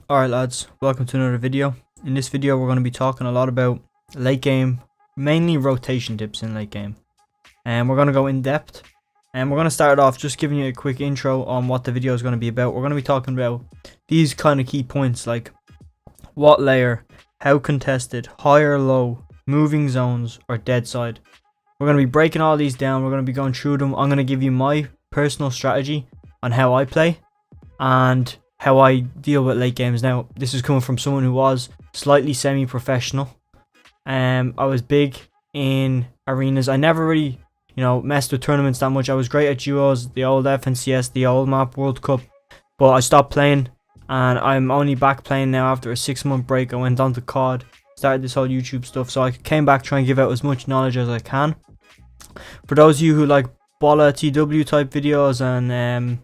Alright lads, welcome to another video. In this video we're going to be talking a lot about late game, mainly rotation tips in late game. And we're going to go in depth. And we're going to start off just giving you a quick intro on what the video is going to be about. We're going to be talking about these kind of key points like what layer, how contested, high or low, moving zones, or dead side. We're going to be breaking all these down, we're going to be going through them. I'm going to give you my personal strategy on how I play and how I deal with late games. Now, this is coming from someone who was slightly semi-professional. I was big in arenas. I never really, messed with tournaments that much. I was great at duos, the old FNCS, the old map World Cup, but I stopped playing, and I'm only back playing now after a 6-month break. I went on to COD, started this whole YouTube stuff, so I came back trying to give out as much knowledge as I can. For those of you who like Bola TW type videos and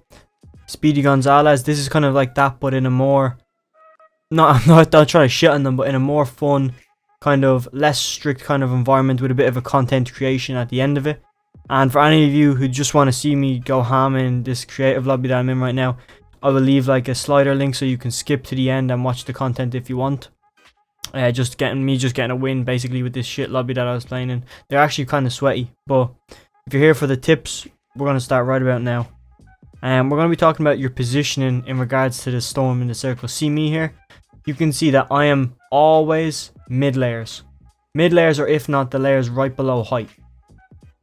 Speedy Gonzalez, this is kind of like that, but in a more, I'm not trying to shit on them, but in a more fun, kind of less strict kind of environment with a bit of a content creation at the end of it. And for any of you who just want to see me go ham in this creative lobby that I'm in right now, I will leave like a slider link so you can skip to the end and watch the content if you want. Just getting a win basically with this shit lobby that I was playing in. They're actually kind of sweaty, but if you're here for the tips, we're going to start right about now. We're going to be talking about your positioning in regards to the storm in the circle. See me here? You can see that I am always mid layers. Mid layers, or if not, the layers right below height.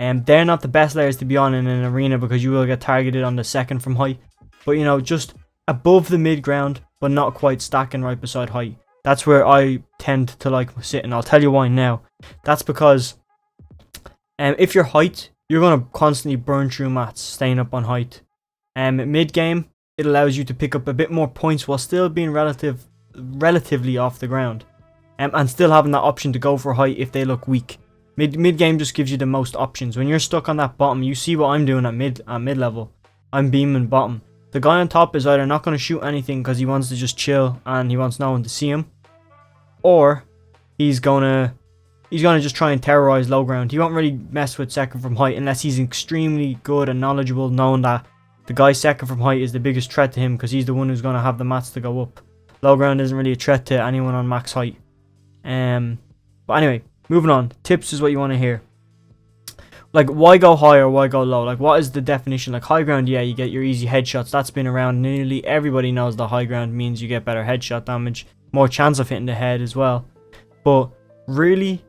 They're not the best layers to be on in an arena because you will get targeted on the second from height. But just above the mid ground, but not quite stacking right beside height. That's where I tend to like sitting. I'll tell you why now. That's because if you're height, you're going to constantly burn through mats staying up on height. Mid game, it allows you to pick up a bit more points while still being relatively off the ground, and still having that option to go for height if they look weak. Mid game just gives you the most options. When you're stuck on that bottom, you see what I'm doing at mid level. I'm beaming bottom. The guy on top is either not going to shoot anything because he wants to just chill and he wants no one to see him, or he's gonna just try and terrorize low ground. He won't really mess with second from height unless he's extremely good and knowledgeable, knowing that the guy second from height is the biggest threat to him because he's the one who's going to have the mats to go up. Low ground isn't really a threat to anyone on max height. But anyway, moving on. Tips is what you want to hear. Like, why go high or why go low? Like, what is the definition? Like, high ground, yeah, you get your easy headshots. That's been around. Nearly everybody knows the high ground means you get better headshot damage, more chance of hitting the head as well. But really,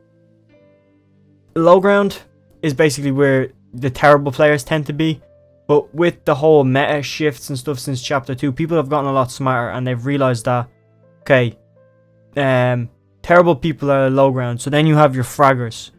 low ground is basically where the terrible players tend to be. But with the whole meta shifts and stuff since chapter 2, people have gotten a lot smarter and they've realized that, okay, terrible people are low ground. So then you have your fraggers.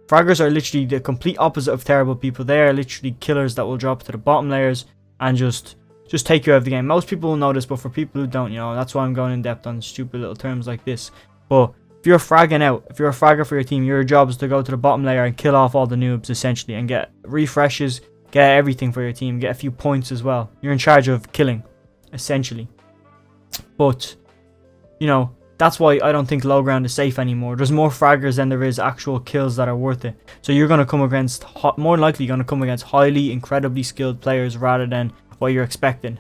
Fraggers are literally the complete opposite of terrible people. They are literally killers that will drop to the bottom layers and just take you out of the game. Most people will know this, but for people who don't, that's why I'm going in depth on stupid little terms like this. But if you're fragging out, if you're a fragger for your team, your job is to go to the bottom layer and kill off all the noobs essentially and get refreshes, get everything for your team, get a few points as well. You're in charge of killing, essentially. But, that's why I don't think low ground is safe anymore. There's more fraggers than there is actual kills that are worth it. So you're going to come against, more likely going to come against highly, incredibly skilled players rather than what you're expecting.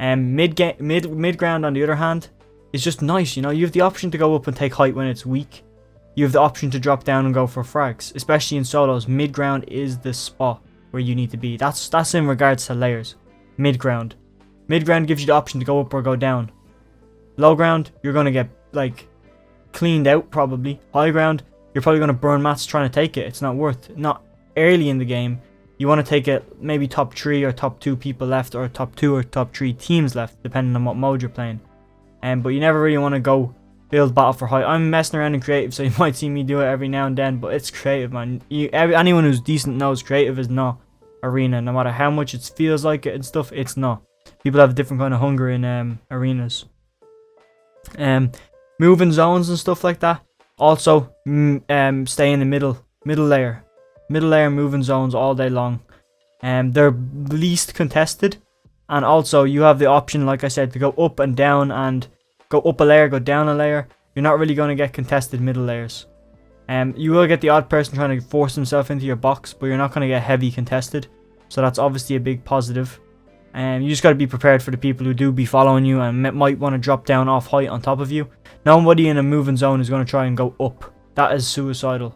Mid ground, on the other hand, is just nice. You have the option to go up and take height when it's weak. You have the option to drop down and go for frags. Especially in solos, mid ground is the spot where you need to be. That's in regards to layers. Mid ground gives you the option to go up or go down. Low ground, you're going to get cleaned out probably. High ground, you're probably going to burn mats trying to take it. It's not worth it. Not early in the game. You want to take it maybe top 3 or top 2 people left, or top 2 or top 3 teams left, depending on what mode you're playing. But you never really want to go build battle for height. I'm messing around in creative, so you might see me do it every now and then, but it's creative, man. Anyone who's decent knows creative is not arena. No matter how much it feels like it and stuff, it's not. People have a different kind of hunger in arenas. Moving zones and stuff like that. Also, stay in the middle layer. Middle layer moving zones all day long. They're least contested. And also, you have the option, like I said, to go up and down and go up a layer, go down a layer. You're not really going to get contested middle layers. You will get the odd person trying to force himself into your box, but you're not going to get heavy contested. So that's obviously a big positive. You just got to be prepared for the people who do be following you and might want to drop down off height on top of you. Nobody in a moving zone is going to try and go up. That is suicidal.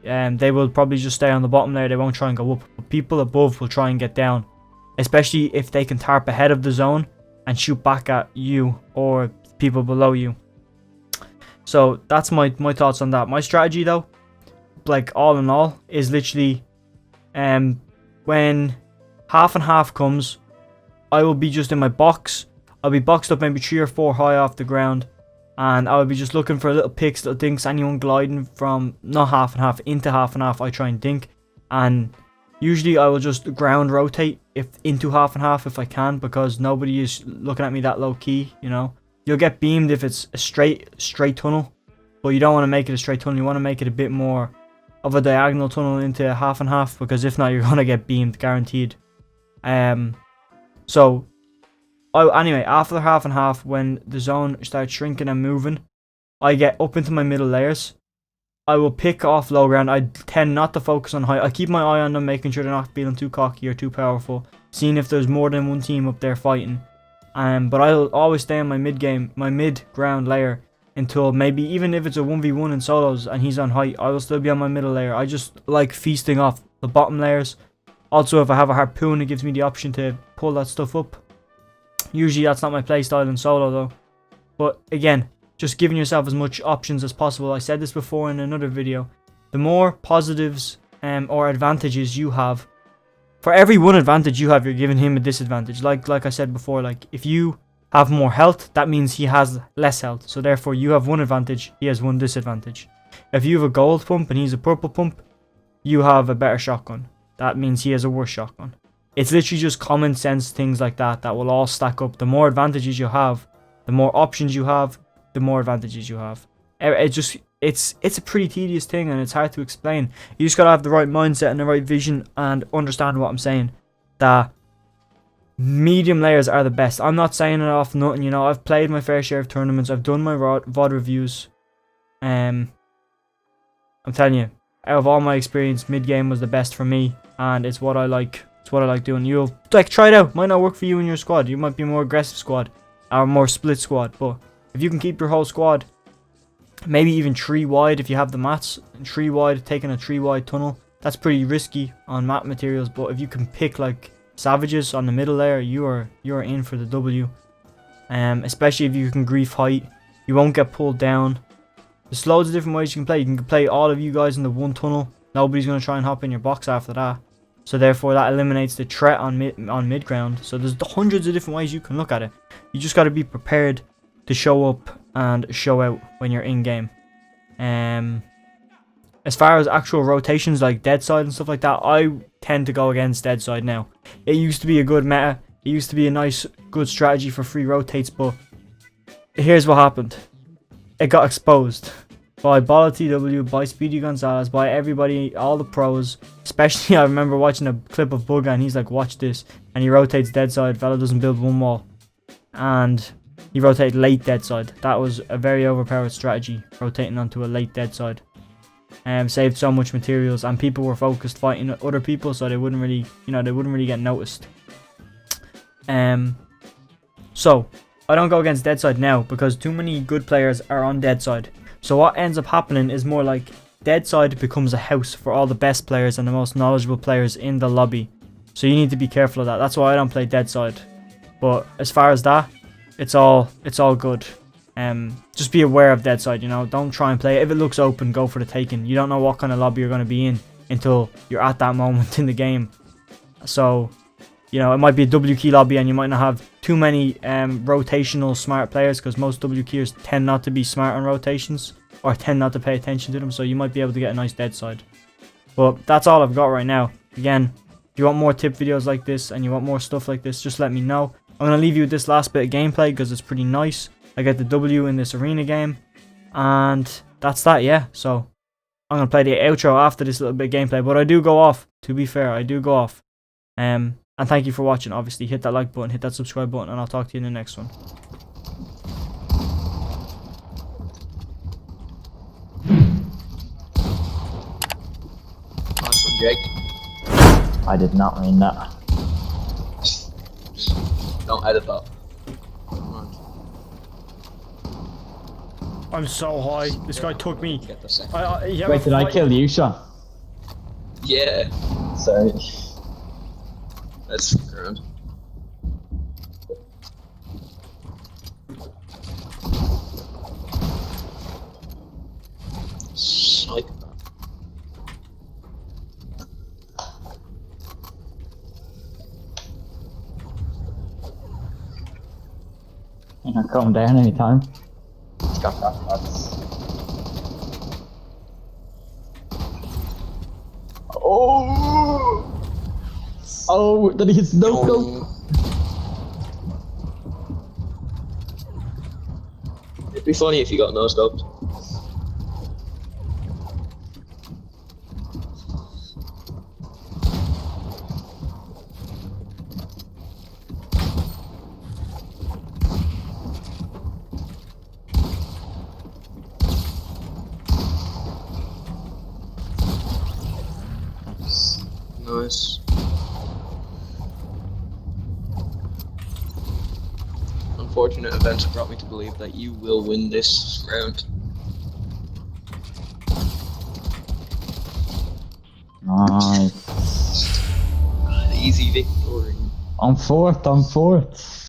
They will probably just stay on the bottom layer. They won't try and go up. But people above will try and get down, especially if they can tarp ahead of the zone and shoot back at you or people below you. So that's my thoughts on that. My strategy though, like all in all, is literally when half and half comes, I will be just in my box. I'll be boxed up maybe 3 or 4 high off the ground, and I will be just looking for little picks, little dinks, anyone gliding from not half and half into half and half. I try and dink, and usually I will just ground rotate if into half and half if I can, because nobody is looking at me that low key. You know, you'll get beamed if it's a straight tunnel, but you don't want to make it a straight tunnel. You want to make it a bit more of a diagonal tunnel into half and half, because if not, you're gonna get beamed, guaranteed. So, anyway, after the half and half, when the zone starts shrinking and moving, I get up into my middle layers. I will pick off low ground. I tend not to focus on high. I keep my eye on them, making sure they're not feeling too cocky or too powerful, seeing if there's more than one team up there fighting. But I'll always stay on my mid ground layer until maybe, even if it's a 1v1 in solos and he's on height, I will still be on my middle layer. I just like feasting off the bottom layers. Also, if I have a harpoon, it gives me the option to pull that stuff up. Usually that's not my playstyle in solo though. But again, just giving yourself as much options as possible. I said this before in another video. The more positives or advantages you have, for every one advantage you have, you're giving him a disadvantage. Like I said before, like if you have more health, that means he has less health. So therefore you have one advantage, he has one disadvantage. If you have a gold pump and he's a purple pump, you have a better shotgun. That means he has a worse shotgun. It's literally just common sense things like that will all stack up. The more advantages you have, the more options you have, the more advantages you have. It's a pretty tedious thing, and it's hard to explain. You just gotta have the right mindset and the right vision and understand what I'm saying. That medium layers are the best. I'm not saying it off nothing, you know. I've played my fair share of tournaments. I've done my VOD reviews. I'm telling you, out of all my experience, mid game was the best for me, and it's what I like. It's what I like doing. You'll like try it out. Might not work for you and your squad. You might be a more aggressive squad or more split squad, but if you can keep your whole squad, maybe even 3 wide if you have the mats, 3 wide, taking a 3 wide tunnel, that's pretty risky on mat materials. But if you can pick like savages on the middle layer, you are in for the W. Especially if you can grief height, you won't get pulled down. There's loads of different ways you can play. You can play all of you guys in the one tunnel. Nobody's going to try and hop in your box after that. So therefore that eliminates the threat on mid ground. So there's hundreds of different ways you can look at it. You just got to be prepared to show up and show out when you're in game. As far as actual rotations like dead side and stuff like that, I tend to go against dead side now. It used to be a good meta. It used to be a nice, good strategy for free rotates, but here's what happened. It got exposed by Bala TW, by Speedy Gonzalez, by everybody, all the pros. Especially, I remember watching a clip of Bugga and he's like, watch this. And he rotates dead side. Fella doesn't build one wall. And he rotated late dead side. That was a very overpowered strategy, rotating onto a late dead side. Saved so much materials, and people were focused fighting other people, so they wouldn't really, they wouldn't really get noticed. So I don't go against dead side now because too many good players are on dead side. So what ends up happening is more like dead side becomes a house for all the best players and the most knowledgeable players in the lobby. So you need to be careful of that. That's why I don't play dead side. But as far as that, it's all good. Just be aware of dead side, don't try and play it. If it looks open, go for the taking. You don't know what kind of lobby you're going to be in until you're at that moment in the game. So it might be a W key lobby and you might not have too many rotational smart players, because most W keyers tend not to be smart on rotations or tend not to pay attention to them, so you might be able to get a nice dead side. But that's all I've got right now. Again, if you want more tip videos like this and you want more stuff like this, just let me know. I'm going to leave you with this last bit of gameplay because it's pretty nice. I get the W in this arena game, and that's that, yeah. So I'm going to play the outro after this little bit of gameplay, but I do go off, to be fair, I do go off. And thank you for watching. Obviously, hit that like button, hit that subscribe button, and I'll talk to you in the next one. Awesome, Jake. I did not mean that. Don't edit that. I'm so high. This guy took me. Get the second. Wait, did I kill you, Sean? Yeah, Sorry. that's grand. Psych. You can come down anytime. It's got that. Oh! Oh, did he hit no scope? It'd be funny if you got no scoped. Nice. Unfortunate events have brought me to believe that you will win this round. Nice. Easy victory. I'm fourth.